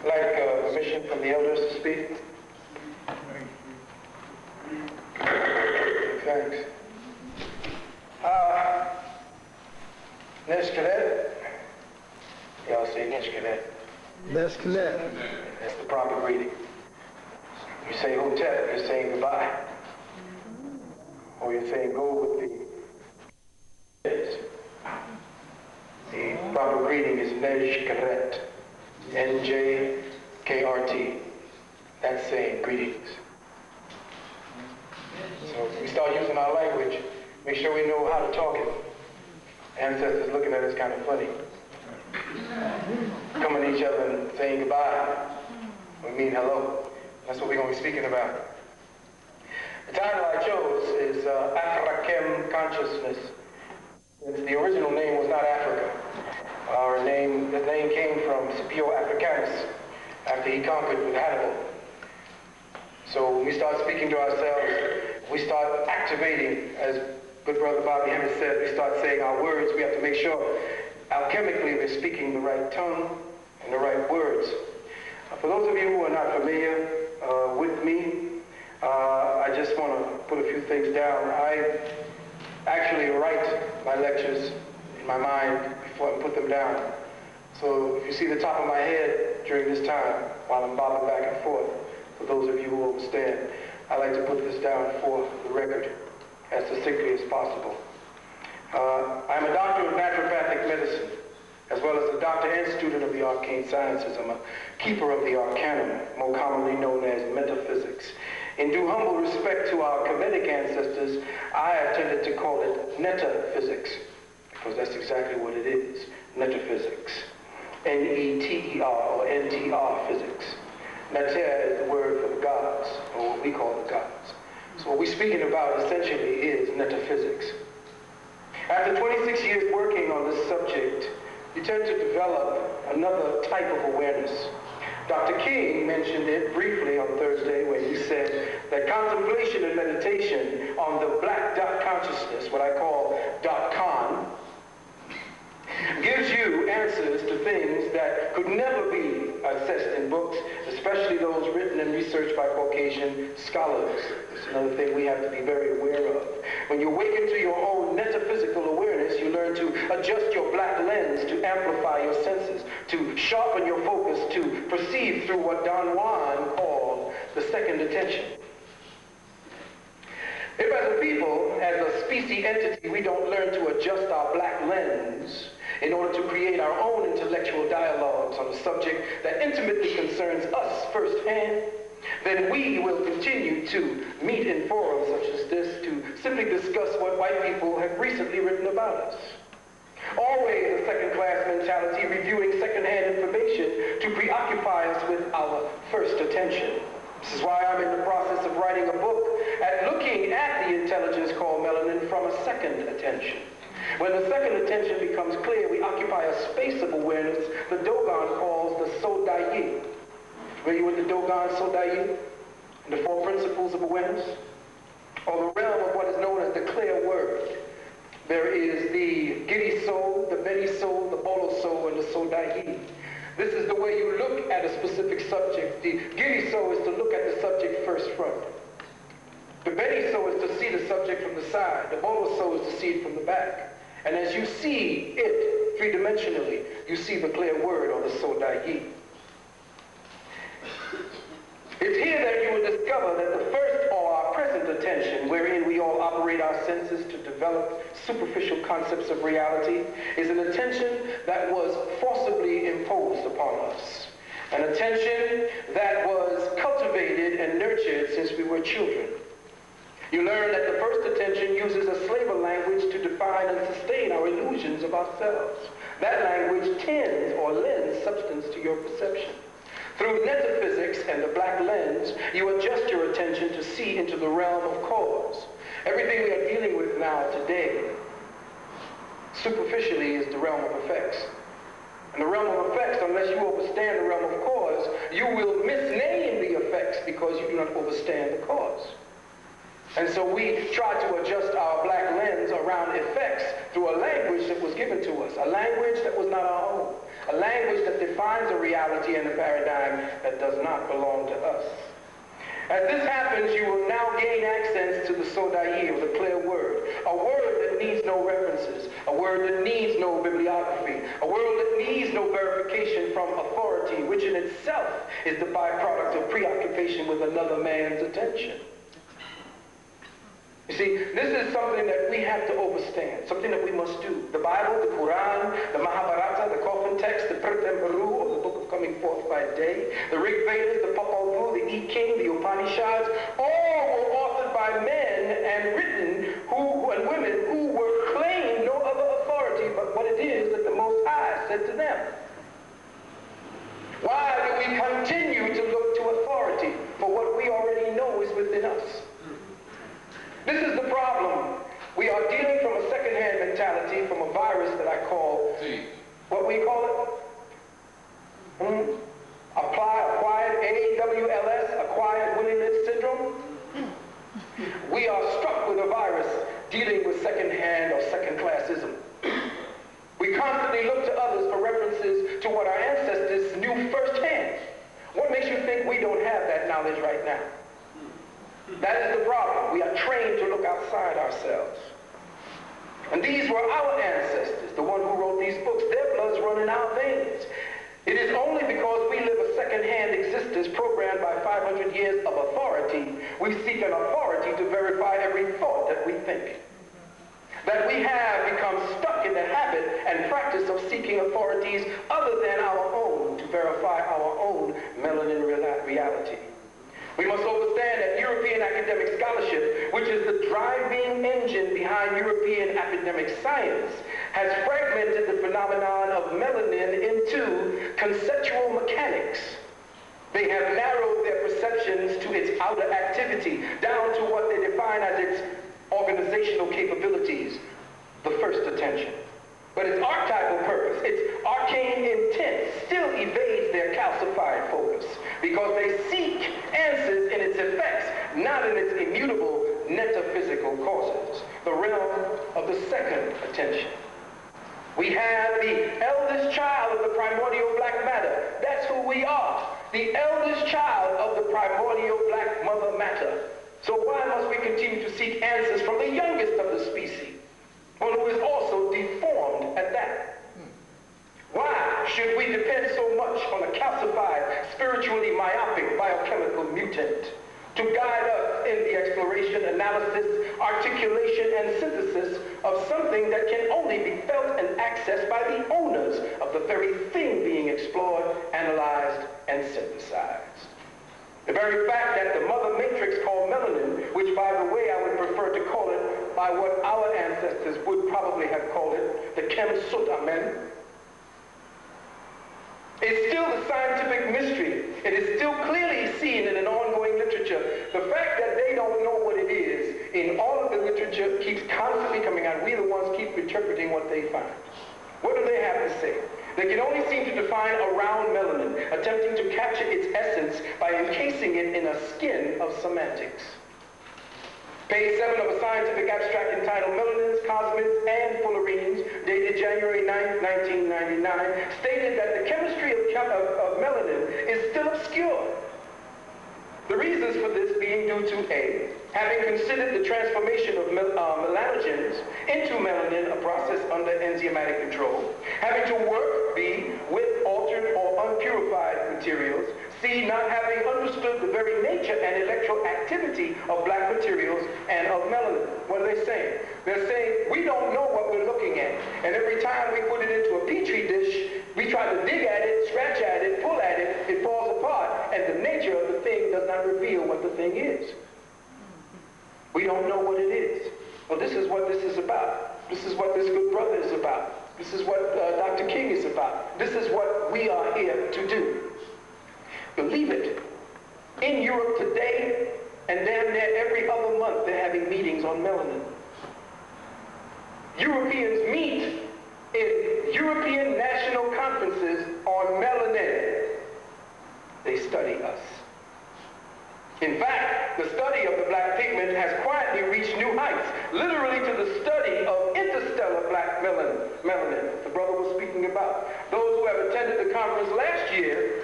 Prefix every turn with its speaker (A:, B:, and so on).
A: like permission from the elders to speak? Thanks. Neshkadet. Y'all say Neshkadet.
B: Neshkadet.
A: That's the proper greeting. You say Hotep, you're saying goodbye. Or you're saying go with the proper greeting is Neshkadet. N-J-K-R-T. That's saying greetings. So we start using our language, make sure we know how to talk it. Ancestors looking at us kind of funny. Coming to each other and saying goodbye. We mean hello. That's what we're going to be speaking about. The title I chose is Ra-Khem Consciousness. The original name was not Africa. The name came from Scipio Africanus after he conquered with Hannibal. So when we start speaking to ourselves, we start activating, as good brother Bobby Hemmett said, we start saying our words. We have to make sure alchemically we're speaking the right tongue and the right words. For those of you who are not familiar with me, I just want to put a few things down. I actually write my lectures in my mind before I put them down. So if you see the top of my head during this time, while I'm bobbing back and forth, for those of you who understand, I like to put this down for the record as succinctly as possible. I'm a doctor of naturopathic medicine, as well as a doctor and student of the arcane sciences. I'm a keeper of the arcanum, more commonly known as metaphysics. In due humble respect to our Kemetic ancestors, I have tended to call it netaphysics, because that's exactly what it is, metaphysics. N-E-T-E-R or N-T-R physics. Mater is the word for the gods, or what we call the gods. So what we're speaking about essentially is metaphysics. After 26 years working on this subject, you tend to develop another type of awareness. Dr. King mentioned it briefly on Thursday when he said that contemplation and meditation on the black dot consciousness, what I call .con, gives you answers to things that could never be assessed in books, especially those written and researched by Caucasian scholars. It's another thing we have to be very aware of. When you awaken to your own metaphysical awareness, you learn to adjust your black lens to amplify your senses, to sharpen your focus, to perceive through what Don Juan called the second attention. If as a people, as a species entity, we don't learn to adjust our black lens in order to create our own intellectual dialogues on a subject that intimately concerns us firsthand, then we will continue to meet in forums such as this to simply discuss what white people have recently written about us. Always a second-class mentality, reviewing second-hand information to preoccupy us with our first attention. This is why I'm in the process of writing a book looking at the intelligence called melanin from a second attention. When the second attention becomes clear, we occupy a space of awareness the Dogon calls the Sodayi. Familiar with the Dogon Sodayi? And the four principles of awareness? Or the realm of what is known as the clear word. There is the Giddy soul, the Bedi soul, the Bolo soul, and the Sodayi. This is the way you look at a specific subject. The Giddy soul is to look at the subject first front. The Bedi soul is to see the subject from the side. The Bolo soul is to see it from the back. And as you see it three-dimensionally, you see the clear word or the Sodayi. It's here that you will discover that the first or our present attention, wherein we all operate our senses to develop superficial concepts of reality, is an attention that was forcibly imposed upon us. An attention that was cultivated and nurtured since we were children. You learn that the first attention uses a slaver language to define and sustain our illusions of ourselves. That language tends or lends substance to your perception. Through metaphysics and the black lens, you adjust your attention to see into the realm of cause. Everything we are dealing with now today, superficially, is the realm of effects. And the realm of effects, unless you understand the realm of cause, you will misname the effects because you do not understand the cause. And so we try to adjust our black lens around effects through a language that was given to us, a language that was not our own, a language that defines a reality and a paradigm that does not belong to us. As this happens, you will now gain access to the Sodai, or the clear word, a word that needs no references, a word that needs no bibliography, a word that needs no verification from authority, which in itself is the byproduct of preoccupation with another man's attention. You see, this is something that we have to understand, something that we must do. The Bible, the Quran, the Mahabharata, the coffin text, the Pratambaru, or the Book of Coming Forth by Day, the Rig Vedas, the Popol Vuh, the I Ching, the Upanishads, all were authored by men and written and women who were claimed no other authority but what it is that the Most High said to them. Why do we continue to look to authority for what we already know is within us? This is the problem. We are dealing from a second-hand mentality, from a virus that I call, what we call it? Acquired, AWLS, acquired willingness syndrome. We are struck with a virus dealing with second-hand or second-classism. We constantly look to others for references to what our ancestors knew firsthand. What makes you think we don't have that knowledge right now? That is the problem. We are trained to look outside ourselves. And these were our ancestors, the one who wrote these books. Their blood's running our veins. It is only because we live a second-hand existence programmed by 500 years of authority, we seek an authority to verify every thought that we think. That we have become stuck in the habit and practice of seeking authorities other than our own to verify our own melanin reality. We must understand that European academic scholarship, which is the driving engine behind European academic science, has fragmented the phenomenon of melanin into conceptual mechanics. They have narrowed their perceptions to its outer activity, down to what they define as its organizational capabilities, the first attention. But its archetypal purpose, its arcane intent, still evades their calcified focus because they seek answers in its effects, not in its immutable metaphysical causes, the realm of the second attention. We have the eldest child of the primordial black matter. That's who we are, the eldest child of the primordial black mother matter. So why must we continue to seek answers from the youngest of the species, one who is also deformed at that? Why should we depend so much on a calcified, spiritually myopic biochemical mutant to guide us in the exploration, analysis, articulation, and synthesis of something that can only be felt and accessed by the owners of the very thing being explored, analyzed, and synthesized? The very fact that the mother matrix called melanin, which by the way I would prefer to call it by what our ancestors would probably have called it, the Khem Sutamen, is still a scientific mystery. It is still clearly seen in an ongoing literature. The fact that they don't know what it is in all of the literature keeps constantly coming out. We the ones keep interpreting what they find. What do they have to say? They can only seem to define around melanin, attempting to capture its essence by encasing it in a skin of semantics. Page 7 of a scientific abstract entitled Melanins, Cosmids, and Fullerenes, dated January 9, 1999, stated that the chemistry of melanin is still obscure. The reasons for this being due to A, having considered the transformation of melanogens into melanin, a process under enzymatic control, having to work, B, with altered or unpurified materials, C, not having understood the very nature and electroactivity of black materials and of melanin. What are they saying? They're saying, we don't know what we're looking at, and every time we put it into a petri dish, we try to dig at it, scratch at it, pull at it, it falls apart, and the nature of the thing does not reveal what the thing is. We don't know what it is. Well, this is what this is about. This is what this good brother is about. This is what Dr. King is about. This is what we are here to do. Believe it. In Europe today, and damn near every other month, they're having meetings on melanin. Europeans meet in European national conferences on melanin. They study us. In fact, the study of the black pigment has quietly reached new heights, literally to the study of interstellar black melanin the brother was speaking about. those who have attended the conference last year